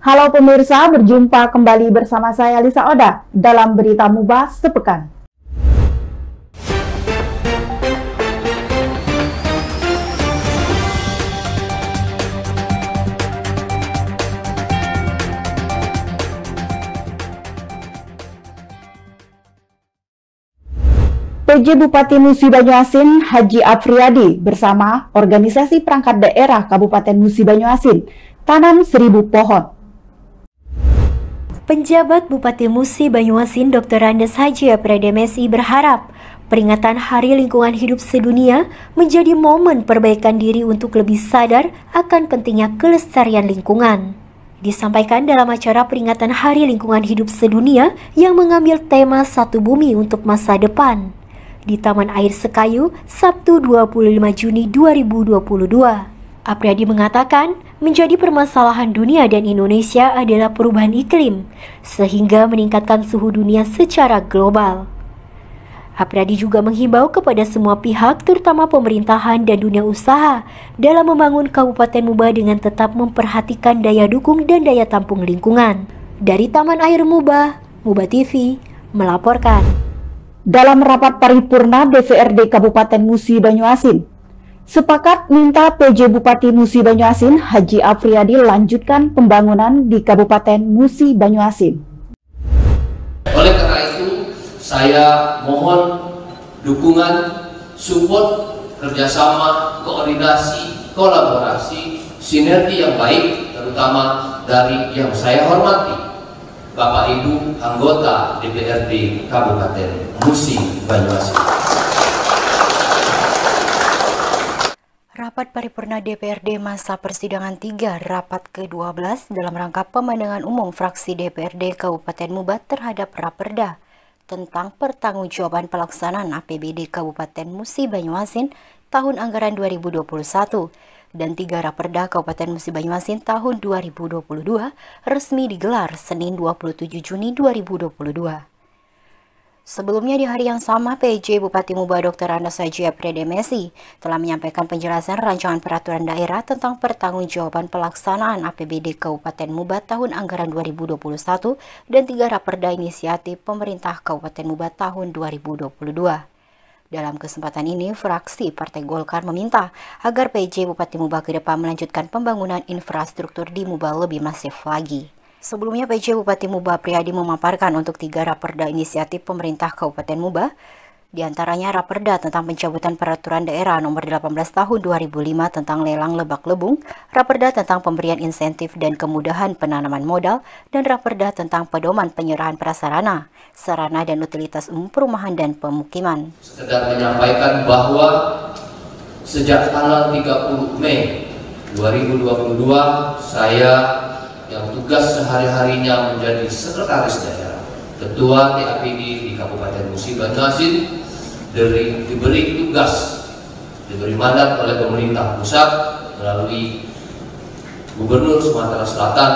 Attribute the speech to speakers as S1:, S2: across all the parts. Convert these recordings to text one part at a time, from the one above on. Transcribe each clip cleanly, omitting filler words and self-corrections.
S1: Halo pemirsa, berjumpa kembali bersama saya Lisa Oda dalam Berita Mubah Sepekan. PJ Bupati Musi Banyuasin Haji Afriyadi bersama organisasi perangkat daerah Kabupaten Musi Banyuasin tanam 1000 pohon.
S2: Penjabat Bupati Musi Banyuasin Dr. Andes Haji Afriyadi Messi berharap peringatan Hari Lingkungan Hidup Sedunia menjadi momen perbaikan diri untuk lebih sadar akan pentingnya kelestarian lingkungan. Disampaikan dalam acara peringatan Hari Lingkungan Hidup Sedunia yang mengambil tema Satu Bumi untuk Masa Depan di Taman Air Sekayu, Sabtu 25 Juni 2022. Afriyadi mengatakan, menjadi permasalahan dunia dan Indonesia adalah perubahan iklim, sehingga meningkatkan suhu dunia secara global. Afriyadi juga menghimbau kepada semua pihak, terutama pemerintahan dan dunia usaha, dalam membangun Kabupaten Mubah dengan tetap memperhatikan daya dukung dan daya tampung lingkungan. Dari Taman Air Mubah, Mubah TV melaporkan.
S1: Dalam rapat paripurna DPRD Kabupaten Musi Banyuasin, sepakat minta PJ Bupati Musi Banyuasin Haji Afriyadi lanjutkan pembangunan di Kabupaten Musi Banyuasin.
S3: Oleh karena itu, saya mohon dukungan, support, kerjasama, koordinasi, kolaborasi, sinergi yang baik, terutama dari yang saya hormati, Bapak Ibu anggota DPRD Kabupaten Musi Banyuasin.
S2: Rapat paripurna DPRD masa persidangan 3 rapat ke-12 dalam rangka pemandangan umum fraksi DPRD Kabupaten Mubah terhadap Raperda tentang pertanggungjawaban pelaksanaan APBD Kabupaten Musi Banyuasin tahun anggaran 2021 dan 3 Raperda Kabupaten Musi Banyuasin tahun 2022 resmi digelar Senin 27 Juni 2022. Sebelumnya di hari yang sama, PJ Bupati Mubah Dr. Andes Haji Afriyadi Messi telah menyampaikan penjelasan rancangan peraturan daerah tentang pertanggungjawaban pelaksanaan APBD Kabupaten Mubah tahun anggaran 2021 dan 3 Raperda inisiatif pemerintah Kabupaten Mubah tahun 2022. Dalam kesempatan ini, fraksi Partai Golkar meminta agar PJ Bupati Mubah ke depan melanjutkan pembangunan infrastruktur di Mubah lebih masif lagi. Sebelumnya, PJ Bupati Mubah Afriyadi memaparkan untuk 3 Raperda inisiatif pemerintah Kabupaten Mubah, diantaranya Raperda tentang pencabutan peraturan daerah nomor 18 tahun 2005 tentang lelang lebak lebung, Raperda tentang pemberian insentif dan kemudahan penanaman modal, dan Raperda tentang pedoman penyerahan prasarana, sarana dan utilitas umum perumahan dan pemukiman.
S3: Sekedar menyampaikan bahwa sejak tanggal 30 Mei 2022 saya yang tugas sehari-harinya menjadi sekretaris daerah, ketua TAPD di Kabupaten Musi Banyuasin, diberi tugas, diberi mandat oleh pemerintah pusat melalui Gubernur Sumatera Selatan,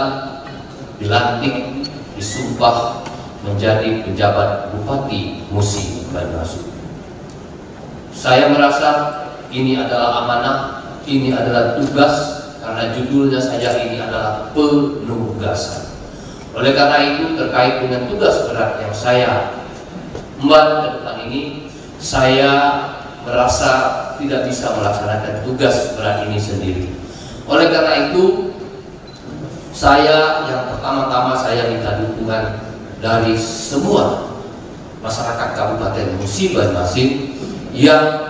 S3: dilantik, disumpah menjadi penjabat Bupati Musi Banyuasin. Saya merasa ini adalah amanah, ini adalah tugas, karena judulnya saja ini adalah penugasan. Oleh karena itu, terkait dengan tugas berat yang saya emban ke depan ini, saya merasa tidak bisa melaksanakan tugas berat ini sendiri. Oleh karena itu, yang pertama-tama saya minta dukungan dari semua masyarakat Kabupaten Musi Banyuasin yang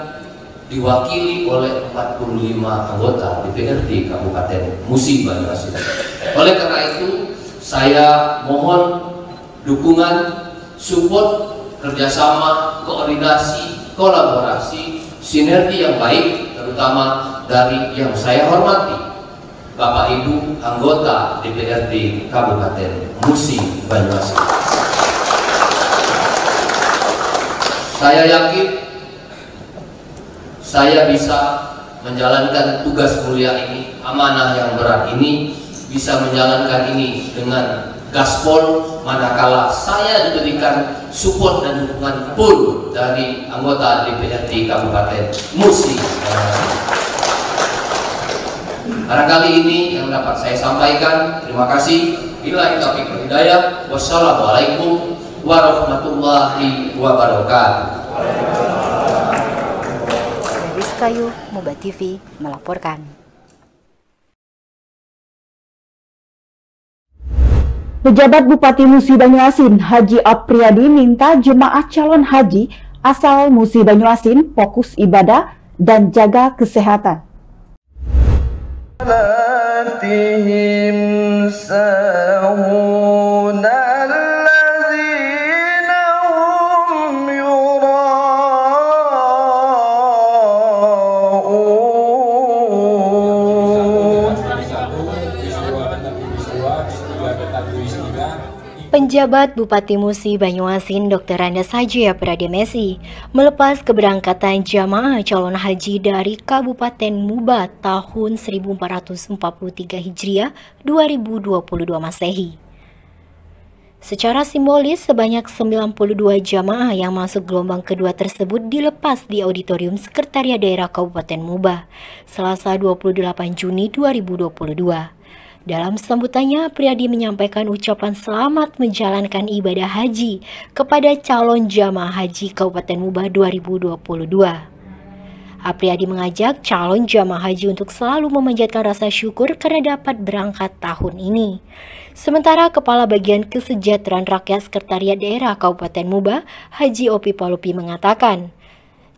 S3: diwakili oleh 45 anggota DPRD Kabupaten Musi Banyuasin. Oleh karena itu, saya mohon dukungan, support, kerjasama, koordinasi, kolaborasi, sinergi yang baik, terutama dari yang saya hormati, Bapak Ibu anggota DPRD Kabupaten Musi Banyuasin. Saya yakin saya bisa menjalankan tugas mulia ini, amanah yang berat ini, bisa menjalankan ini dengan gaspol, manakala saya diberikan support dan dukungan full dari anggota DPRD Kabupaten Musi Banyuasin. Barangkali ini yang dapat saya sampaikan. Terima kasih. Billahi taufiq wal hidayah. Wassalamualaikum warahmatullahi wabarakatuh.
S2: Rizkayu, Muba TV melaporkan.
S1: Pejabat Bupati Musi Banyuasin, Haji Apriyadi, minta jemaah calon haji asal Musi Banyuasin fokus ibadah dan jaga kesehatan.
S2: Penjabat Bupati Musi Banyuasin Dr. Andes Haji Prademesi melepas keberangkatan jamaah calon haji dari Kabupaten Muba tahun 1443 Hijriah 2022 Masehi. Secara simbolis, sebanyak 92 jamaah yang masuk gelombang kedua tersebut dilepas di Auditorium Sekretariat Daerah Kabupaten Muba, Selasa 28 Juni 2022. Dalam sambutannya, Apriyadi menyampaikan ucapan selamat menjalankan ibadah haji kepada calon jamaah haji Kabupaten Muba 2022. Apriyadi mengajak calon jamaah haji untuk selalu memanjatkan rasa syukur karena dapat berangkat tahun ini. Sementara Kepala Bagian Kesejahteraan Rakyat Sekretariat Daerah Kabupaten Muba, Haji Opi Palupi mengatakan,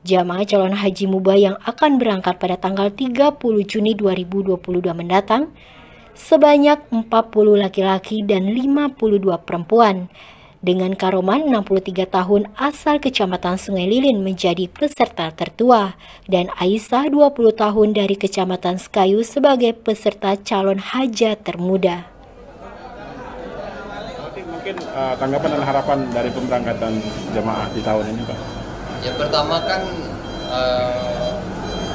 S2: jamaah calon haji Muba yang akan berangkat pada tanggal 30 Juni 2022 mendatang sebanyak 40 laki-laki dan 52 perempuan. Dengan Karoman 63 tahun asal Kecamatan Sungai Lilin menjadi peserta tertua dan Aisyah 20 tahun dari Kecamatan Sekayu sebagai peserta calon haja termuda.
S4: Mungkin tanggapan dan harapan dari pemberangkatan jemaah di tahun ini, Pak.
S3: Yang pertama kan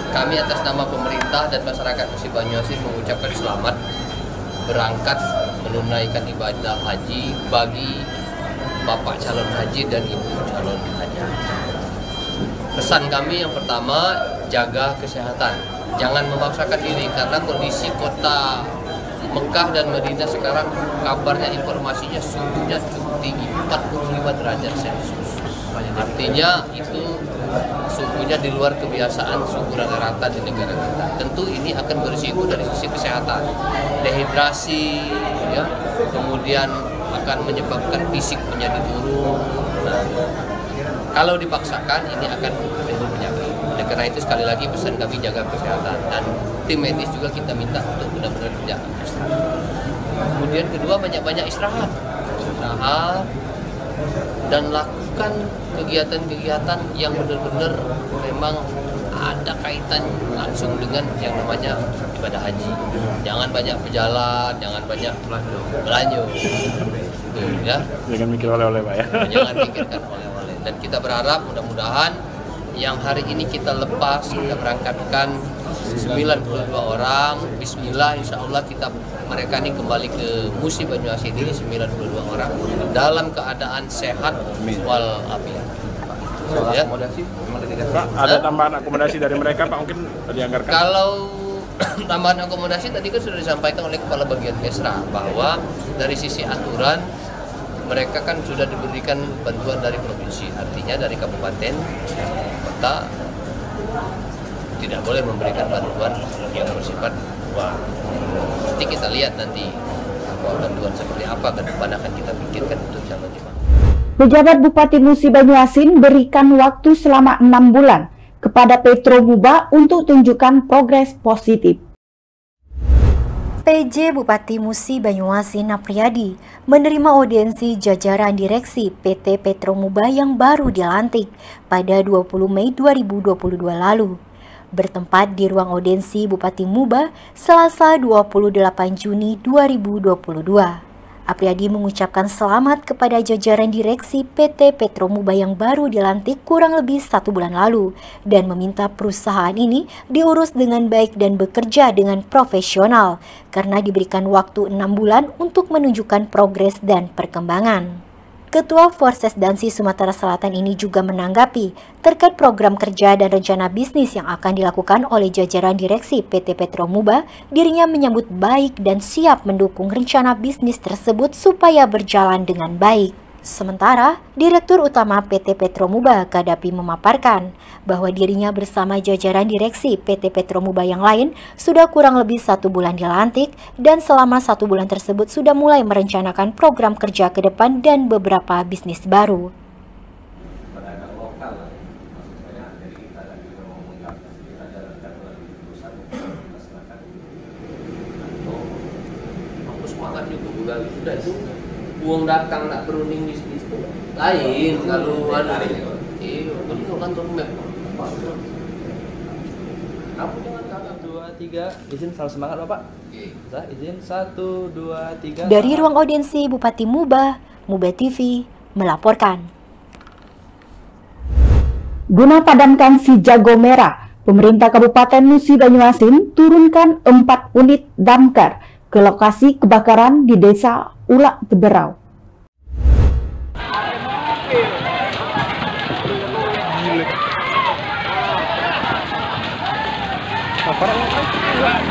S3: kami atas nama pemerintah dan masyarakat Musi Banyuasin mengucapkan selamat berangkat menunaikan ibadah haji bagi Bapak calon haji dan Ibu calon haji. Pesan kami yang pertama, jaga kesehatan. Jangan memaksakan diri karena kondisi kota Mekah dan Madinah sekarang kabarnya informasinya suhunya cukup tinggi, 45 derajat Celcius. Artinya itu suhunya di luar kebiasaan suhu rata-rata di negara kita. Tentu ini akan berisiko dari sisi kesehatan, dehidrasi, ya, kemudian akan menyebabkan fisik menjadi turun. Nah, kalau dipaksakan ini akan timbul penyakit. Oleh karena itu sekali lagi pesan kami jaga kesehatan dan tim medis juga kita minta untuk benar-benar kerja istirahat. Kemudian kedua, banyak-banyak istirahat dan lakukan kegiatan-kegiatan yang benar-benar memang ada kaitan langsung dengan yang namanya ibadah haji. Jangan banyak berjalan, jangan banyak belanja. Ya.
S4: Jangan mikir oleh-oleh, Pak, ya.
S3: Jangan pikirkan oleh-oleh. Dan kita berharap mudah-mudahan yang hari ini kita lepas, kita berangkatkan 92 orang. Bismillah, insya Allah mereka ini kembali ke Musi Banyuasin ini 92 orang dalam keadaan sehat walafiat. Ya.
S4: Pak, ada tambahan akomodasi dari mereka, Pak, mungkin dianggarkan?
S3: Kalau tambahan akomodasi tadi kan sudah disampaikan oleh Kepala Bagian Kesra bahwa dari sisi aturan mereka kan sudah diberikan bantuan dari provinsi, artinya dari kabupaten, kota tidak boleh memberikan bantuan yang bersifat uang. Nanti kita lihat nanti bantuan seperti apa ke depan akan kita pikirkan untuk calon jemaah.
S1: Pejabat Bupati Musi Banyuasin berikan waktu selama 6 bulan kepada Petro Muba untuk tunjukkan progres positif.
S2: PJ Bupati Musi Banyuasin Apriyadi menerima audiensi jajaran direksi PT Petro Muba yang baru dilantik pada 20 Mei 2022 lalu. Bertempat di ruang audiensi Bupati Muba Selasa 28 Juni 2022. Apriyadi mengucapkan selamat kepada jajaran direksi PT Petro Muba yang baru dilantik kurang lebih 1 bulan lalu dan meminta perusahaan ini diurus dengan baik dan bekerja dengan profesional karena diberikan waktu 6 bulan untuk menunjukkan progres dan perkembangan. Ketua Forses Dansi Sumatera Selatan ini juga menanggapi terkait program kerja dan rencana bisnis yang akan dilakukan oleh jajaran direksi PT Petromuba. Dirinya menyambut baik dan siap mendukung rencana bisnis tersebut supaya berjalan dengan baik. Sementara, Direktur Utama PT Petromuba, Kadapi, memaparkan bahwa dirinya bersama jajaran direksi PT Petromuba yang lain sudah kurang lebih 1 bulan dilantik dan selama 1 bulan tersebut sudah mulai merencanakan program kerja ke depan dan beberapa bisnis baru.
S3: Semangat juga sudah itu. Uang datang tak berunding bisnis itu lain kalau ada kalau kantor map kamu jangan kakak 2, 3 izin salam semangat Bapak. Saya izin 1, 2, 3.
S2: Dari ruang audiensi Bupati Muba TV melaporkan.
S1: Guna padamkan si jago merah, pemerintah Kabupaten Musi Banyuasin turunkan 4 unit damkar ke lokasi kebakaran di Desa Ulak Teberau.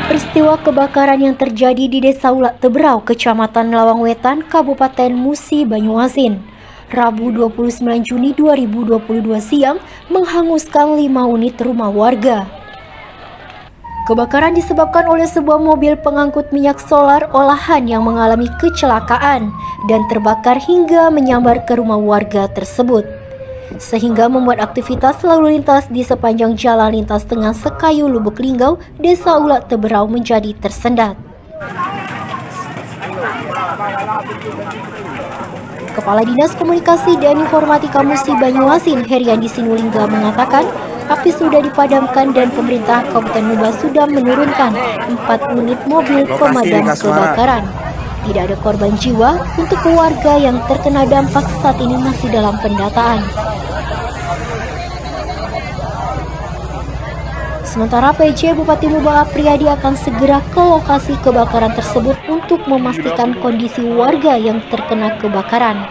S2: Peristiwa kebakaran yang terjadi di Desa Ulak Teberau, Kecamatan Lawang Wetan, Kabupaten Musi Banyuasin, Rabu 29 Juni 2022 siang menghanguskan 5 unit rumah warga. Kebakaran disebabkan oleh sebuah mobil pengangkut minyak solar olahan yang mengalami kecelakaan dan terbakar hingga menyambar ke rumah warga tersebut, sehingga membuat aktivitas lalu lintas di sepanjang jalan lintas Tengah Sekayu Lubuk Linggau, Desa Ulak Teberau menjadi tersendat. Kepala Dinas Komunikasi dan Informatika Musi Banyuasin, Heriandi Sinulingga, mengatakan api sudah dipadamkan dan pemerintah Kabupaten Muba sudah menurunkan 4 unit mobil pemadam kebakaran. Tidak ada korban jiwa. Untuk warga yang terkena dampak saat ini masih dalam pendataan. Sementara PJ Bupati Muba Apriyadi akan segera ke lokasi kebakaran tersebut untuk memastikan kondisi warga yang terkena kebakaran.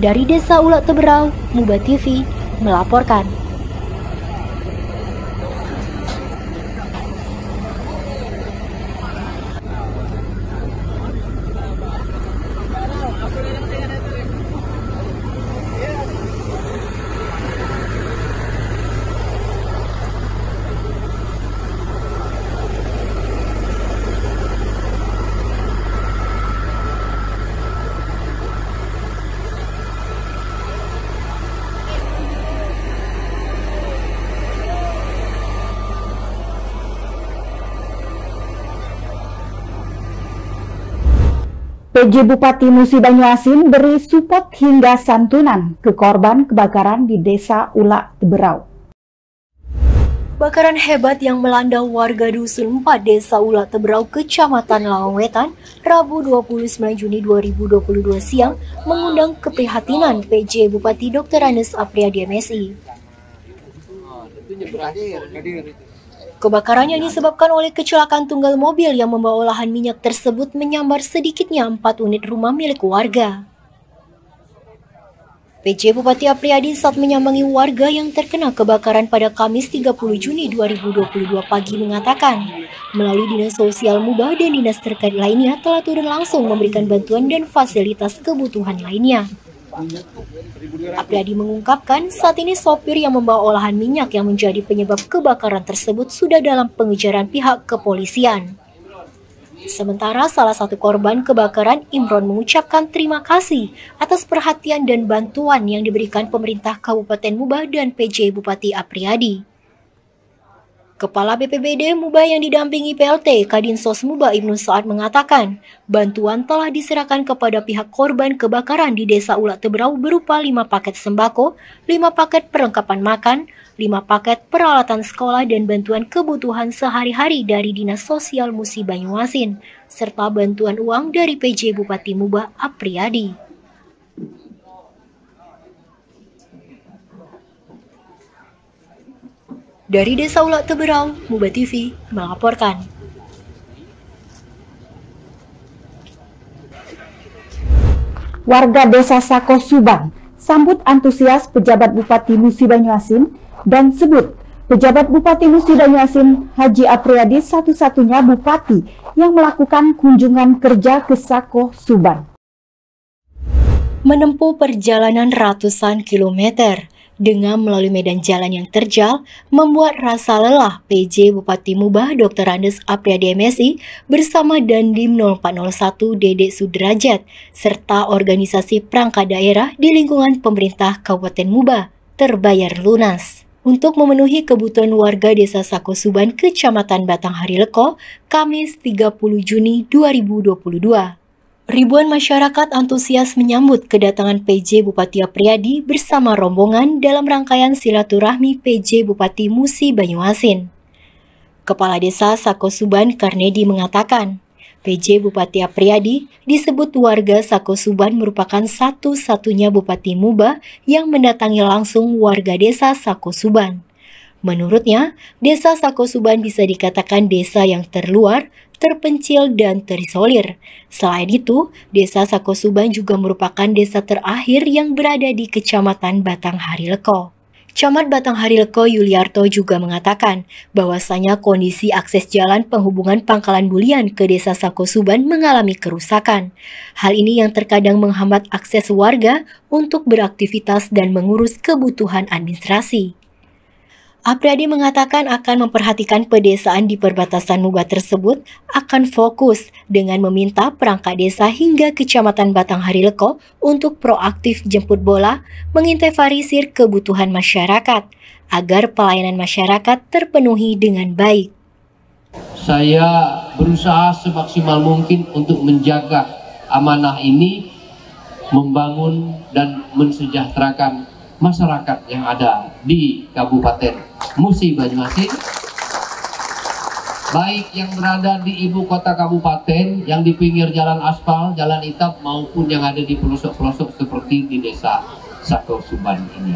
S2: Dari Desa Ulak Teberau, Muba TV melaporkan.
S1: PJ Bupati Musi Banyuasin beri support hingga santunan ke korban kebakaran di Desa Ulak Teberau.
S2: Kebakaran hebat yang melanda warga Dusun 4 Desa Ulak Teberau, Kecamatan Lawang Wetan, Rabu 29 Juni 2022 siang mengundang keprihatinan PJ Bupati Dr. Andes Apriyadi MSI. Kebakaran yang disebabkan oleh kecelakaan tunggal mobil yang membawa olahan minyak tersebut menyambar sedikitnya 4 unit rumah milik warga. PJ Bupati Apriyadi saat menyambangi warga yang terkena kebakaran pada Kamis 30 Juni 2022 pagi mengatakan, melalui Dinas Sosial Muba dan dinas terkait lainnya telah turun langsung memberikan bantuan dan fasilitas kebutuhan lainnya. Apriyadi mengungkapkan saat ini sopir yang membawa olahan minyak yang menjadi penyebab kebakaran tersebut sudah dalam pengejaran pihak kepolisian. Sementara salah satu korban kebakaran, Imron, mengucapkan terima kasih atas perhatian dan bantuan yang diberikan pemerintah Kabupaten Muba dan PJ Bupati Apriyadi. Kepala BPBD Muba yang didampingi PLT Kadinsos Muba Ibnu Saad mengatakan, bantuan telah diserahkan kepada pihak korban kebakaran di Desa Ulak Teberau berupa 5 paket sembako, 5 paket perlengkapan makan, 5 paket peralatan sekolah dan bantuan kebutuhan sehari-hari dari Dinas Sosial Musi Banyuasin, serta bantuan uang dari PJ Bupati Muba Apriyadi. Dari Desa Ulak Teberau, Muba TV melaporkan.
S1: Warga Desa Sako Subang sambut antusias pejabat Bupati Musi Banyuasin dan sebut pejabat Bupati Musi Banyuasin Haji Apriyadi satu-satunya bupati yang melakukan kunjungan kerja ke Sako Subang.
S2: Menempuh perjalanan ratusan kilometer dengan melalui medan jalan yang terjal, membuat rasa lelah PJ Bupati Muba Dr. Andes Apriyadi MSI bersama Dandim 0401 Dedek Sudrajat serta organisasi perangkat daerah di lingkungan pemerintah Kabupaten Muba terbayar lunas. Untuk memenuhi kebutuhan warga Desa Sako Subang, Kecamatan Batanghari Leko, Kamis 30 Juni 2022. Ribuan masyarakat antusias menyambut kedatangan PJ Bupati Apriyadi bersama rombongan dalam rangkaian silaturahmi PJ Bupati Musi Banyuasin. Kepala Desa Sako Subang Karnedi mengatakan, PJ Bupati Apriyadi disebut warga Sako Subang merupakan satu-satunya Bupati Muba yang mendatangi langsung warga Desa Sako Subang. Menurutnya, Desa Sako Subang bisa dikatakan desa yang terluar, terpencil, dan terisolir. Selain itu, Desa Sako Subang juga merupakan desa terakhir yang berada di Kecamatan Batanghari Leko. Camat Batanghari Leko Yuliarto juga mengatakan bahwasanya kondisi akses jalan penghubungan Pangkalan Bulian ke Desa Sako Subang mengalami kerusakan. Hal ini yang terkadang menghambat akses warga untuk beraktivitas dan mengurus kebutuhan administrasi. Apriyadi mengatakan akan memperhatikan pedesaan di perbatasan Muba tersebut, akan fokus dengan meminta perangkat desa hingga Kecamatan Batanghari Leko untuk proaktif jemput bola, menginventarisir kebutuhan masyarakat, agar pelayanan masyarakat terpenuhi dengan baik.
S3: Saya berusaha semaksimal mungkin untuk menjaga amanah ini, membangun dan mensejahterakan masyarakat yang ada di Kabupaten Musi Banyuasin, baik yang berada di ibu kota kabupaten, yang di pinggir jalan aspal, jalan hitam, maupun yang ada di pelosok-pelosok seperti di Desa Sako Subang ini.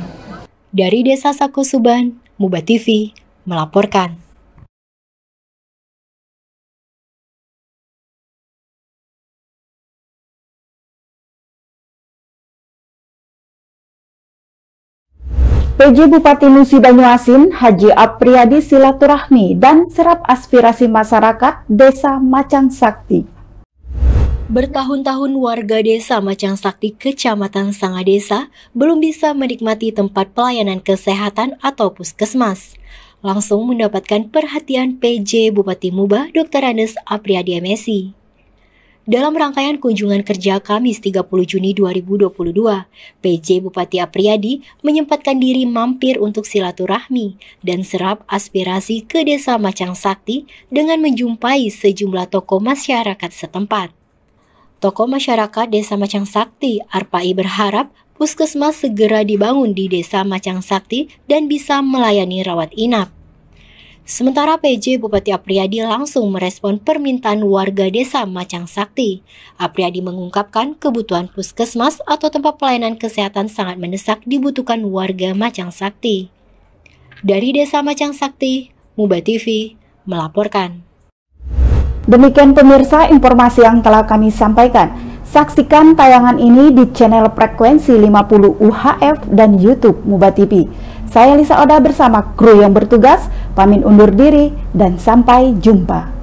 S2: Dari Desa Sako Subang, Muba TV melaporkan.
S1: PJ Bupati Musi Banyuasin Haji Apriyadi silaturahmi dan serap aspirasi masyarakat Desa Macang Sakti.
S2: Bertahun-tahun warga Desa Macang Sakti, Kecamatan Sangadesa, belum bisa menikmati tempat pelayanan kesehatan atau puskesmas. Langsung mendapatkan perhatian PJ Bupati Muba Dr. Andes Apriyadi MSI. Dalam rangkaian kunjungan kerja Kamis 30 Juni 2022, PJ Bupati Apriyadi menyempatkan diri mampir untuk silaturahmi dan serap aspirasi ke Desa Macang Sakti dengan menjumpai sejumlah tokoh masyarakat setempat. Tokoh masyarakat Desa Macang Sakti, Arpai, berharap puskesmas segera dibangun di Desa Macang Sakti dan bisa melayani rawat inap. Sementara PJ Bupati Apriyadi langsung merespon permintaan warga Desa Macang Sakti. Apriyadi mengungkapkan kebutuhan puskesmas atau tempat pelayanan kesehatan sangat mendesak dibutuhkan warga Macang Sakti. Dari Desa Macang Sakti, Muba TV melaporkan.
S1: Demikian pemirsa informasi yang telah kami sampaikan. Saksikan tayangan ini di channel frekuensi 50 UHF dan YouTube Muba TV. Saya Lisa Oda bersama kru yang bertugas, pamit undur diri dan sampai jumpa.